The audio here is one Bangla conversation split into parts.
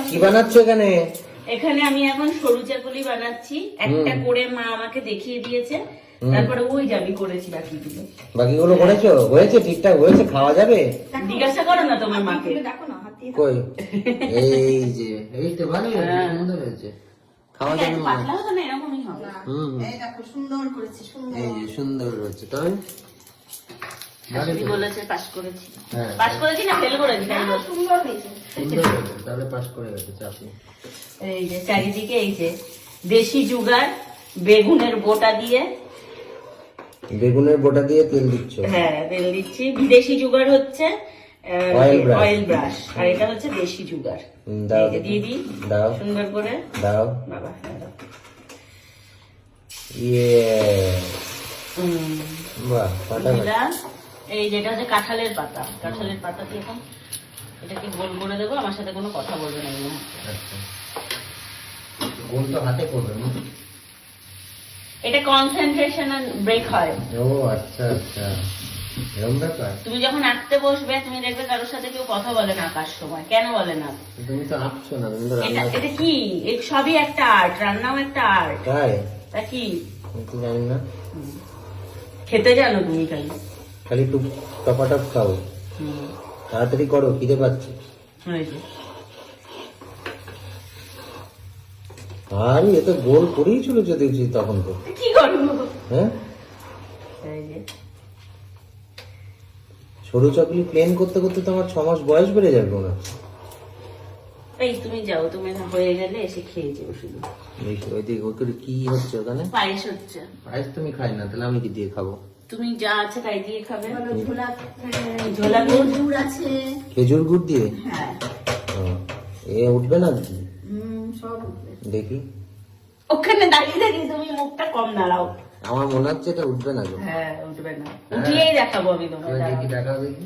কি বানাচ্ছ এখানে? এখানে আমি এখন সরু চাকুলি বানাচ্ছি, একটা করে মা আমাকে দেখিয়ে দিয়েছে, তারপরে ওই যে আমি করেছি বাকিগুলো। বাকিগুলো করেছো? হয়েছে? ঠিকঠাক হয়েছে? খাওয়া যাবে? জিজ্ঞাসা করো না তোমার মাকে। কই এই যে এই তো ভালো হয়েছে, সুন্দর হয়েছে, খাওয়া যাবে মনে হয়। পাতলা হবে না, এরকমই হবে। এই দেখো সুন্দর করেছি, সুন্দর। এই যে সুন্দর হয়েছে। তবে শাশুড়ি বলেছে পাস করেছি। হ্যাঁ। পাস করেছি না ফেল করেছি তাই বল। সুন্দর হয়েছে। সুন্দর হয়েছে, তাহলে পাস করে গেছে, চাপ নেই। এই যে চারিদিকে এই যে দেশি জুগার বেগুনের বোটা দিয়ে, বেগুনের বোটা দিয়ে তেল দিচ্ছ? হ্যাঁ তেল দিচ্ছি। বিদেশি জুগার হচ্ছে অয়েল ব্রাশ, আর এটা হচ্ছে দেশি জুগার। দাও এই যে দিয়ে দিই দাও সুন্দর করে। দাও। বাবা হ্যাঁ দাও। ইয়ে বাহ, ফাটাফাটি। দিলাম। এই যেটা হচ্ছে কাঁঠালের পাতা, কাঁঠালের পাতা দিয়ে এখন এটাকে গোল করে দেবো। আমার সাথে কোনো কথা বলবে না এই মুহূর্তে। আচ্ছা, গোল তো হাতে করবে না? এটা কনসেন্ট্রেশন ব্রেক হয়। ও আচ্ছা আচ্ছা, এরকম ব্যাপার। তুমি যখন আঁকতে বসবে তুমি দেখবে কারোর সাথে কেউ কথা বলে না আঁকার সময়। কেন বলে না? তুমি তো আঁকছো না, তুমি তো এটা রান্না এটা কি? এর সবই একটা আর্ট, রান্নাও একটা আর্ট। তাই? তা কি? আমি তো জানি না। খেতে জানো তুমি খালি। খালি একটু টপাটপ খাও, তাড়াতাড়ি করো, খিদে পাচ্ছে। হয়েছে। আর এ তো গোল করেই চলেছে দেখছি তখন তো। কি করবো? হ্যাঁ, এই যে সরু চাকলি প্লেন করতে করতে তো আমার 6 মাস বয়স বেড়ে যাবে মনে হচ্ছে। এই তুমি যাও, তুমি না হয়ে গেলে এসে খেয়ে যাও শুধু। দেখি ওইদিকে ওই করে কি হচ্ছে ওখানে। পায়েস হচ্ছে। পায়েস তুমি খাই না, তাহলে আমি কি দিয়ে খাবো? তুমি যা আছে তাই দিয়ে খাবে। ঝোলা, ঝোলা গুড় গুড় আছে। খেজুর গুড় দিয়ে? হ্যাঁ, ও, এ উঠবে না? সব উঠবে। দেখি, ওখানে দাঁড়িয়ে দাঁড়িয়ে তুমি মুখটা কম নাড়াও। আমার মনে হচ্ছে এটা উঠবে না গো। হ্যাঁ উঠবে না, উঠিয়েই দেখাবো আমি ওই তোমার। দেখি, দেখাও দেখি।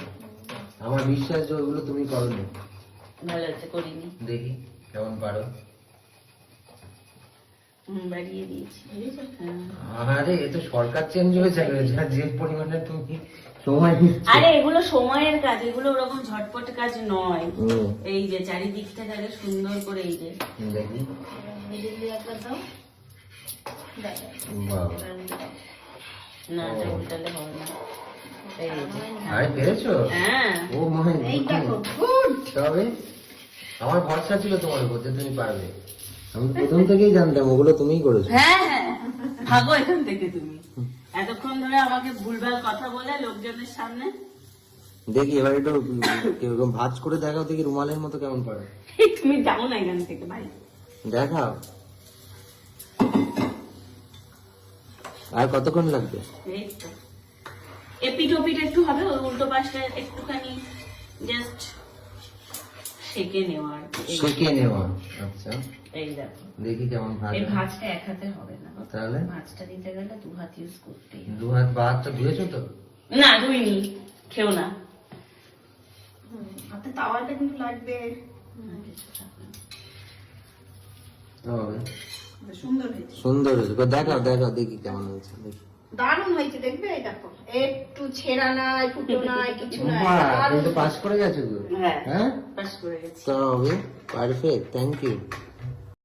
আমার বিশ্বাস যে ওইগুলো তুমি করোনি। ভালো হচ্ছে, করিনি। দেখি কেমন পারো। বাড়িয়ে দিয়েছি। হ্যাঁ। আরে এ তো সরকার চেঞ্জ হয়ে যাবে, যে পরিমাণে তুমি সময় নিচ্ছ। আরে এগুলো সময়ের কাজ, এগুলো ওরকম ঝটপট কাজ নয়। এই যে চারিদিকটা আগে সুন্দর করে এই যে দেখি। একবার দাও। বাবা, না এটা উল্টালে হবে না। এই যে আরে পেরেছো? হ্যাঁ ও মনে এই দেখো, গুড। তবে আমার ভরসা ছিল তোমার উপর যে তুমি পারবে। আমি প্রথম থেকেই জানতাম ওগুলো তুমিই করেছো। হ্যাঁ হ্যাঁ, ভাগো এখান থেকে তুমি। এতক্ষণ ধরে আমাকে ভুলভাল কথা বলে লোকজনের সামনে। দেখি এবার একটু কিরকম ভাঁজ করে দেখাও দেখি, রুমালের মতো কেমন পারে। তুমি যাও না এখান থেকে ভাই। দেখাও। আর কতক্ষণ লাগবে? এই তো এপিট ওপিট একটু হবে, ওই উল্টো পাশটা একটুখানি জাস্ট সেকে নেওয়া আর কি। সেকে নেওয়া। আচ্ছা, এই দেখো দেখি কেমন ভাঁজ এই হয়। ভাঁজটা এক হাতে হবে না, তাহলে ভাঁজটা দিতে গেলে দু হাত ইউজ করতেই হবে। 2 হাত বা হাতটা ধুয়েছো তো? না ধুইনি, খেও না। হাতে তাওয়াটা কিন্তু লাগবে। তবে সুন্দর হয়েছে, সুন্দর হয়েছে। এবার দেখাও দেখাও দেখি কেমন হয়েছে, দেখি। দারুণ হয়েছে। দেখবে এই দেখো, একটু ছেঁড়া নাই, ফুটো নাই, কিছু নাই। বাহ, তুমি দারুণ। তো পাস করে গেছো গো। হ্যাঁ হ্যাঁ, পাস করে গেছি। তবে পারফেক্ট, থ্যাংক ইউ।